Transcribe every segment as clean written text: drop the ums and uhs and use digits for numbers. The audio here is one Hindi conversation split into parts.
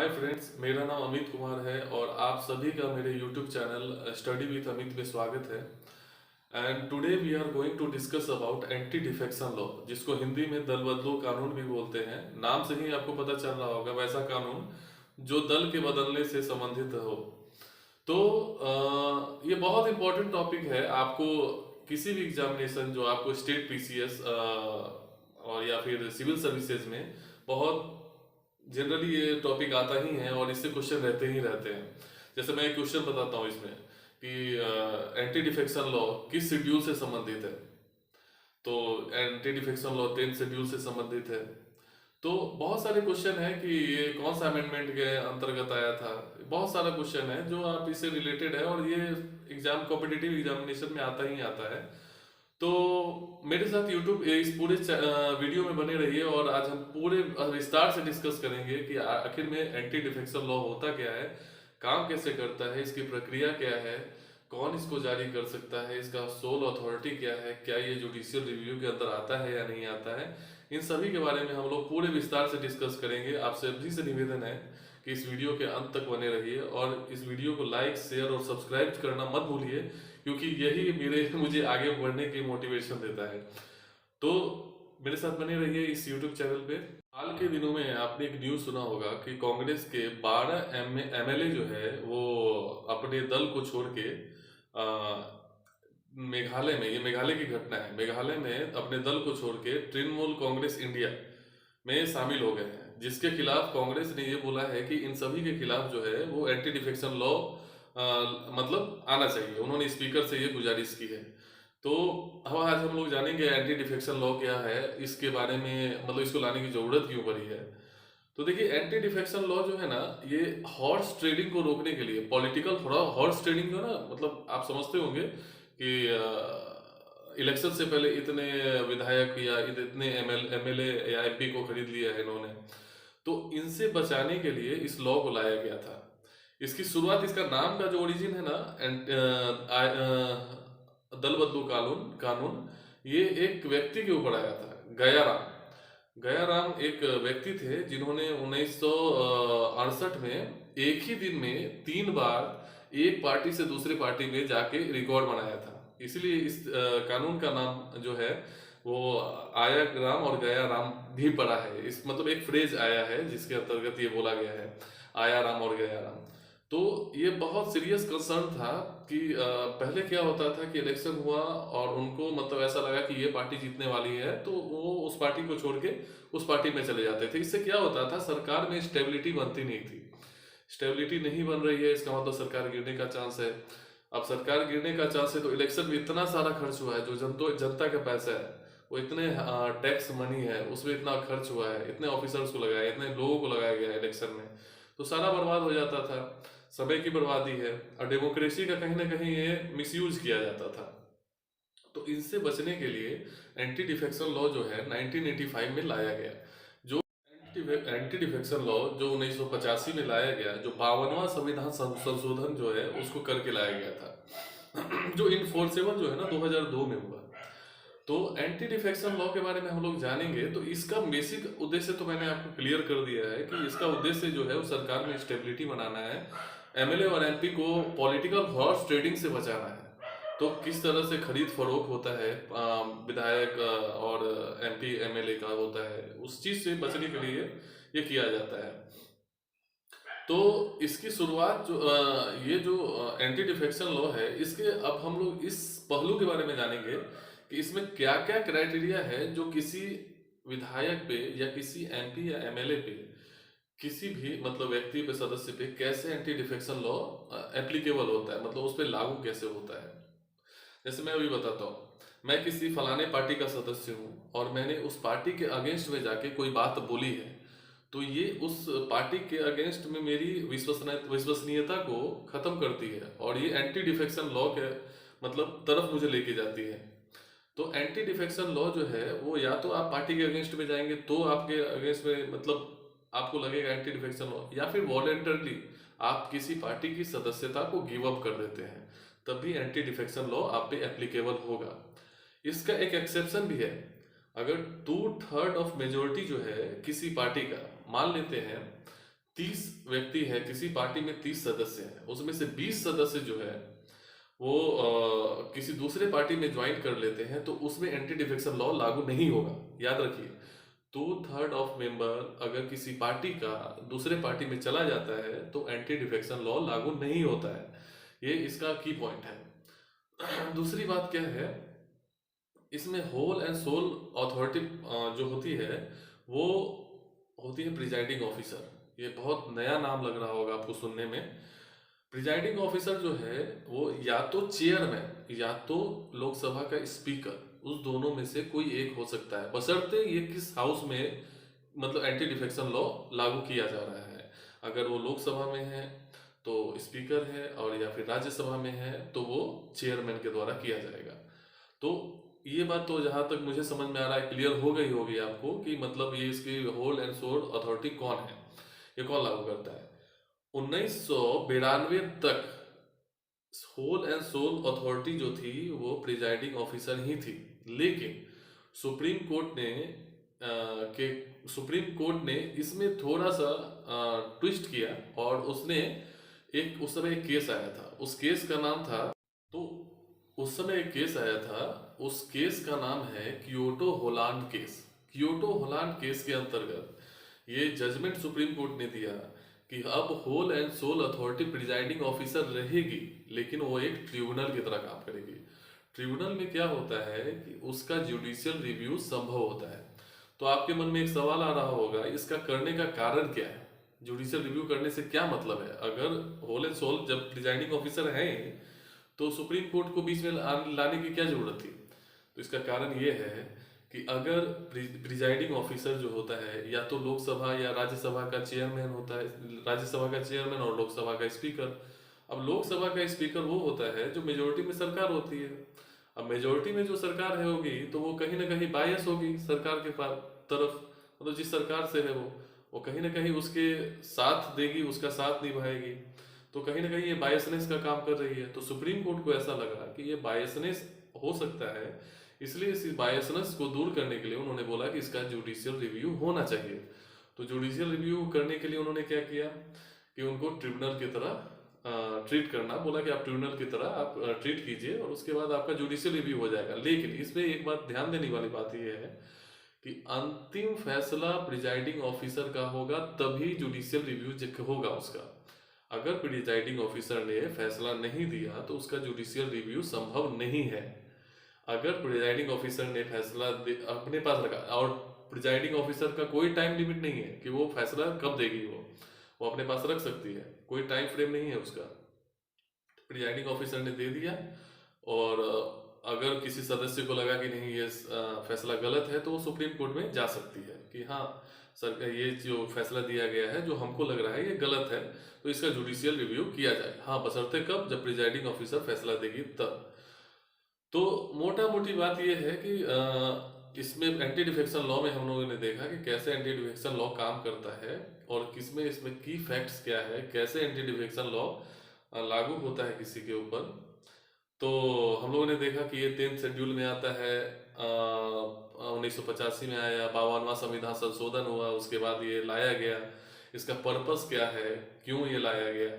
हाय फ्रेंड्स, मेरा नाम अमित कुमार है और आप सभी का मेरे YouTube channel study with Amit में स्वागत है। And today we are going to discuss about anti defection law, जिसको हिंदी में दल बदलो कानून भी बोलते हैं। नाम से ही आपको पता चल रहा होगा, वैसा कानून जो दल के बदलने से संबंधित हो। तो ये बहुत इंपॉर्टेंट टॉपिक है। आपको किसी भी एग्जामिनेशन जो आपको स्टेट पीसीएस और या फिर सिविल सर्विसेज में बहुत जनरली ये टॉपिक आता ही है और इससे क्वेश्चन रहते ही रहते हैं। जैसे मैं एक क्वेश्चन बताता हूँ इसमें कि एंटी डिफेक्शन लॉ किस शेड्यूल से संबंधित है। तो anti defection law 10th schedule से संबंधित है। तो बहुत सारे क्वेश्चन है कि ये कौन सा अमेंडमेंट के अंतर्गत आया था। बहुत सारा क्वेश्चन है जो आप इससे रिलेटेड है और ये एग्जाम कॉम्पिटिटिव एग्जामिनेशन में आता ही आता है। तो मेरे साथ यूट्यूब इस पूरे वीडियो में बने रहिए और आज हम पूरे विस्तार से डिस्कस करेंगे कि आखिर में एंटी डिफेक्शन लॉ होता क्या है, काम कैसे करता है, इसकी प्रक्रिया क्या है, कौन इसको जारी कर सकता है, इसका सोल अथॉरिटी क्या है, क्या ये जुडिशियल रिव्यू के अंदर आता है या नहीं आता है। इन सभी के बारे में हम लोग पूरे विस्तार से डिस्कस करेंगे। आप सभी से निवेदन है कि इस वीडियो के अंत तक बने रहिए और इस वीडियो को लाइक, शेयर और सब्सक्राइब करना मत भूलिए, क्योंकि यही मुझे आगे बढ़ने की मोटिवेशन देता है। तो मेरे साथ बने रहिए इस यूट्यूब चैनल पे। हाल के दिनों में आपने एक न्यूज़ सुना होगा कि कांग्रेस के 12 एमएलए जो है वो अपने दल को छोड़ के मेघालय में, ये मेघालय की घटना है, मेघालय में अपने दल को छोड़ के तृणमूल कांग्रेस इंडिया में शामिल हो गए हैं, जिसके खिलाफ कांग्रेस ने ये बोला है कि इन सभी के खिलाफ जो है वो एंटी डिफेक्शन लॉ मतलब आना चाहिए। उन्होंने स्पीकर से ये गुजारिश की है। तो अब आज हम लोग जानेंगे एंटी डिफेक्शन लॉ क्या है, इसके बारे में, मतलब इसको लाने की जरूरत क्यों पड़ी है। तो देखिए, एंटी डिफेक्शन लॉ जो है ना, ये हॉर्स ट्रेडिंग को रोकने के लिए, पॉलिटिकल, थोड़ा हॉर्स ट्रेडिंग जो है ना, मतलब आप समझते होंगे कि इलेक्शन से पहले इतने विधायक या इतने एमएलए या एमपी को खरीद लिया है इन्होंने। तो इनसे बचाने के लिए इस लॉ को लाया गया था। इसकी शुरुआत, इसका नाम का जो ओरिजिन है ना, दल बदलू कानून कानून ये एक व्यक्ति के ऊपर आया था, गयाराम। गयाराम एक व्यक्ति थे जिन्होंने 1968 में एक ही दिन में 3 बार एक पार्टी से दूसरी पार्टी में जाके रिकॉर्ड बनाया था। इसलिए इस कानून का नाम जो है वो आया राम और गया राम भी पड़ा है। इस मतलब एक फ्रेज आया है जिसके अंतर्गत ये बोला गया है, आया राम और गया राम। तो ये बहुत सीरियस कंसर्न था कि पहले क्या होता था कि इलेक्शन हुआ और उनको मतलब ऐसा लगा कि ये पार्टी जीतने वाली है, तो वो उस पार्टी को छोड़ के उस पार्टी में चले जाते थे। इससे क्या होता था, सरकार में स्टेबिलिटी बनती नहीं थी। स्टेबिलिटी नहीं बन रही है, इसका मतलब सरकार गिरने का चांस है। अब सरकार गिरने का चांस है तो इलेक्शन में इतना सारा खर्च हुआ है, जो जनता का पैसा है, वो इतने टैक्स मनी है, उसमें इतना खर्च हुआ है, इतने ऑफिसर्स को लगाया, इतने लोगों को लगाया गया है इलेक्शन में, तो सारा बर्बाद हो जाता था। समय की बर्बादी है और डेमोक्रेसी का कहीं ना कहीं ये मिसयूज किया जाता था। तो इनसे बचने के लिए एंटी डिफेक्शन लॉ जो है 1985 में लाया गया। जो एंटी डिफेक्शन लॉ जो 1985 में लाया गया, जो 52वां संविधान संशोधन जो है उसको करके लाया गया था जो इनफोर्सेबल जो है ना 2002 में हुआ। तो एंटी डिफेक्शन लॉ के बारे में हम लोग जानेंगे। तो इसका बेसिक उद्देश्य तो मैंने आपको क्लियर कर दिया है कि इसका उद्देश्य जो है वो सरकार में स्टेबिलिटी बनाना है, एमएलए और एमपी को पॉलिटिकल हॉर्स ट्रेडिंग से बचाना है। तो किस तरह से खरीद फरोख्त होता है, विधायक और एमपी एमएलए का होता है, उस चीज से बचने के लिए ये किया जाता है। तो इसकी शुरुआत जो ये जो एंटी डिफेक्शन लॉ है, इसके अब हम लोग इस पहलू के बारे में जानेंगे कि इसमें क्या क्या क्राइटेरिया है जो किसी विधायक पे या किसी एमपी या एमएलए पे, किसी भी मतलब व्यक्ति पे, सदस्य पे कैसे एंटी डिफेक्शन लॉ एप्लीकेबल होता है, मतलब उस पर लागू कैसे होता है। जैसे मैं अभी बताता हूँ, मैं किसी फलाने पार्टी का सदस्य हूँ और मैंने उस पार्टी के अगेंस्ट में जाके कोई बात बोली है, तो ये उस पार्टी के अगेंस्ट में मेरी विश्वसनीयता को खत्म करती है और ये एंटी डिफेक्शन लॉ के मतलब तरफ मुझे लेके जाती है। तो एंटी डिफेक्शन लॉ जो है वो, या तो आप पार्टी के अगेंस्ट में जाएंगे तो आपके अगेंस्ट में मतलब आपको लगेगा एंटी डिफेक्शन लॉ, या फिर वॉलेंटरली आप किसी पार्टी की सदस्यता को गिव अप कर देते हैं, तब भी एंटी डिफेक्शन लॉ आप पे एप्लीकेबल होगा। इसका एक एक्सेप्शन भी है। अगर 2/3 ऑफ मेजोरिटी जो है किसी पार्टी का, मान लेते हैं 30 व्यक्ति है, किसी पार्टी में 30 सदस्य हैं, उसमें से 20 सदस्य जो है वो किसी दूसरे पार्टी में ज्वाइन कर लेते हैं, तो उसमें एंटी डिफेक्शन लॉ लागू नहीं होगा। याद रखिए, 2/3 ऑफ मेंबर अगर किसी पार्टी का दूसरे पार्टी में चला जाता है तो एंटी डिफेक्शन लॉ लागू नहीं होता है। ये इसका की पॉइंट है। दूसरी बात क्या है, इसमें होल एंड सोल अथॉरिटी जो होती है वो होती है प्रिजाइडिंग ऑफिसर। ये बहुत नया नाम लग रहा होगा आपको सुनने में। प्रिजाइडिंग ऑफिसर जो है वो या तो चेयरमैन या तो लोकसभा का स्पीकर, उस दोनों में से कोई एक हो सकता है, बशर्ते ये किस हाउस में मतलब एंटी डिफेक्शन लॉ लागू किया जा रहा है। अगर वो लोकसभा में है तो स्पीकर है, और या फिर राज्यसभा में है तो वो चेयरमैन के द्वारा किया जाएगा। तो ये बात तो जहां तक मुझे समझ में आ रहा है क्लियर हो गई होगी आपको कि मतलब ये इसकी होल्ड एंड सोल अथॉरिटी कौन है, ये कौन लागू करता है। 1992 तक होल एंड सोल अथॉरिटी जो थी वो प्रिजाइडिंग ऑफिसर ही थी, लेकिन सुप्रीम कोर्ट ने सुप्रीम कोर्ट ने इसमें थोड़ा सा ट्विस्ट किया, और उसने उस समय एक केस आया था, उस केस का नाम था, तो उस समय एक केस आया था, उस केस का नाम है Kyoto Hollande case. Kyoto Hollande case के अंतर्गत ये जजमेंट सुप्रीम कोर्ट ने दिया कि अब whole and sole authority presiding officer रहेगी, लेकिन वो एक ट्रिब्यूनल की तरह काम करेगी। ट्रिब्यूनल में क्या होता है कि उसका जुडिशियल रिव्यू संभव होता है। तो आपके मन में एक सवाल आ रहा होगा, इसका करने का कारण क्या है, जुडिशियल रिव्यू करने से क्या मतलब है। अगर होल एंड सोल जब प्रिजाइडिंग ऑफिसर हैं तो सुप्रीम कोर्ट को बीच में लाने की क्या जरूरत थी। तो इसका कारण ये है कि अगर प्रिजाइडिंग ऑफिसर जो होता है या तो लोकसभा या राज्यसभा का चेयरमैन होता है, राज्यसभा का चेयरमैन और लोकसभा का स्पीकर। अब लोकसभा का स्पीकर वो होता है जो मेजोरिटी में सरकार होती है। अब मेजोरिटी में जो सरकार है होगी तो वो कहीं ना कहीं बायस होगी सरकार के तरफ, मतलब जिस सरकार से है वो कहीं ना कहीं उसके साथ देगी, उसका साथ निभाएगी। तो कहीं ना कहीं ये बायसनेस का काम कर रही है। तो सुप्रीम कोर्ट को ऐसा लगा कि ये बायसनेस हो सकता है, इसलिए इस बायसनेस को दूर करने के लिए उन्होंने बोला कि इसका जुडिशियल रिव्यू होना चाहिए। तो जुडिशियल रिव्यू करने के लिए उन्होंने क्या किया कि उनको ट्रिब्यूनल की तरह ट्रीट करना बोला, कि आप ट्रिब्यूनल की तरह आप ट्रीट कीजिए और उसके बाद आपका जुडिशियल रिव्यू हो जाएगा। लेकिन इसमें एक बात ध्यान देने वाली बात यह है कि अंतिम फैसला प्रिजाइडिंग ऑफिसर का होगा, तभी जुडिशियल रिव्यू होगा उसका। अगर प्रिजाइडिंग ऑफिसर ने फैसला नहीं दिया तो उसका जुडिशियल रिव्यू संभव नहीं है। अगर प्रिजाइडिंग ऑफिसर ने फैसला अपने पास रखा, और प्रिजाइडिंग ऑफिसर का कोई टाइम लिमिट नहीं है कि वो फैसला कब देगी, वो अपने पास रख सकती है, कोई टाइम फ्रेम नहीं है उसका। प्रिजाइडिंग ऑफिसर ने दे दिया, और अगर किसी सदस्य को लगा कि नहीं ये फैसला गलत है तो वो सुप्रीम कोर्ट में जा सकती है कि हाँ सर ये जो फैसला दिया गया है जो हमको लग रहा है ये गलत है, तो इसका जुडिशियल रिव्यू किया जाए। हाँ, बशर्ते कब, जब प्रिजाइडिंग ऑफिसर फैसला देगी तब। तो मोटा मोटी बात यह है कि इसमें एंटी डिफेक्शन लॉ में हम लोगों ने देखा कि कैसे एंटी डिफेक्शन लॉ काम करता है, और किसमें इसमें की फैक्ट्स क्या है, कैसे एंटी डिफेक्शन लॉ लागू होता है किसी के ऊपर। तो हम लोगों ने देखा कि ये 10th शेड्यूल में आता है, 1985 में आया, 52वां संविधान संशोधन हुआ, उसके बाद ये लाया गया, इसका पर्पस क्या है, क्यों ये लाया गया।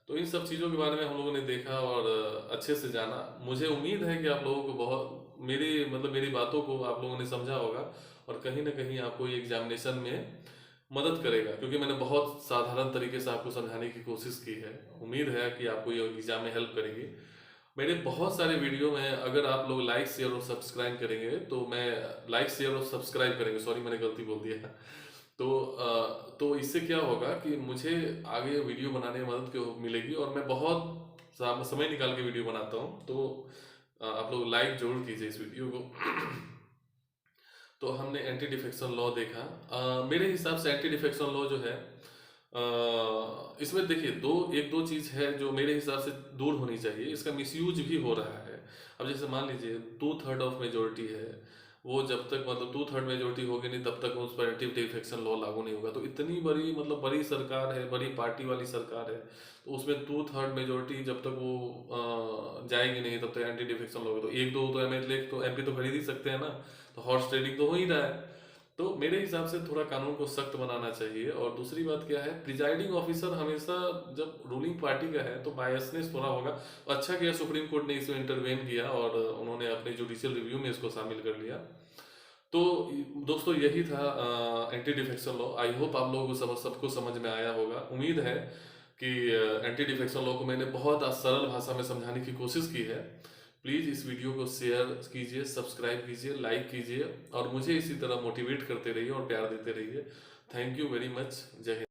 तो इन सब चीज़ों के बारे में हम लोगों ने देखा और अच्छे से जाना। मुझे उम्मीद है कि आप लोगों को बहुत मेरी बातों को आप लोगों ने समझा होगा, और कहीं ना कहीं आपको ये एग्जामिनेशन में मदद करेगा, क्योंकि मैंने बहुत साधारण तरीके से आपको समझाने की कोशिश की है। उम्मीद है कि आपको ये एग्जाम में हेल्प करेगी। मेरे बहुत सारे वीडियो में अगर आप लोग लाइक शेयर और सब्सक्राइब करेंगे तो मैं लाइक शेयर और सब्सक्राइब करेंगे, सॉरी मैंने गलती बोल दिया। तो इससे क्या होगा कि मुझे आगे वीडियो बनाने में मदद मिलेगी, और मैं बहुत समय निकाल के वीडियो बनाता हूँ। तो आप लोग लाइक जरूर कीजिए इस वीडियो को। तो हमने एंटी डिफेक्शन लॉ देखा। मेरे हिसाब से एंटी डिफेक्शन लॉ जो है इसमें देखिए एक दो चीज है जो मेरे हिसाब से दूर होनी चाहिए। इसका मिसयूज भी हो रहा है। अब जैसे मान लीजिए 2/3 ऑफ मेजोरिटी है, वो जब तक मतलब 2/3 मेजोरिटी होगी नहीं तब तक उस पर एंटी डिफेक्शन लॉ लागू नहीं होगा। तो इतनी बड़ी बड़ी सरकार है, बड़ी पार्टी वाली सरकार है, तो उसमें 2/3 मेजोरिटी जब तक वो जाएगी नहीं तब तक एंटी डिफेक्शन लॉ। तो एक दो तो एमएलए तो एमपी तो खरीद ही सकते हैं ना, तो हॉर्स ट्रेडिंग तो हो ही रहा है। तो मेरे हिसाब से थोड़ा कानून को सख्त बनाना चाहिए। और दूसरी बात क्या है, प्रिजाइडिंग ऑफिसर हमेशा जब रूलिंग पार्टी का है तो बायसनेस थोड़ा होगा। अच्छा किया सुप्रीम कोर्ट ने इसमें इंटरवेन किया और उन्होंने अपने जुडिशियल रिव्यू में इसको शामिल कर लिया। तो दोस्तों यही था anti defection law. I hope आप लोगों को सबको समझ में आया होगा। उम्मीद है कि एंटी डिफेक्शन लॉ को मैंने बहुत सरल भाषा में समझाने की कोशिश की है। प्लीज़ इस वीडियो को शेयर कीजिए, सब्सक्राइब कीजिए, लाइक कीजिए और मुझे इसी तरह मोटिवेट करते रहिए और प्यार देते रहिए। Thank you very much. जय हिंद।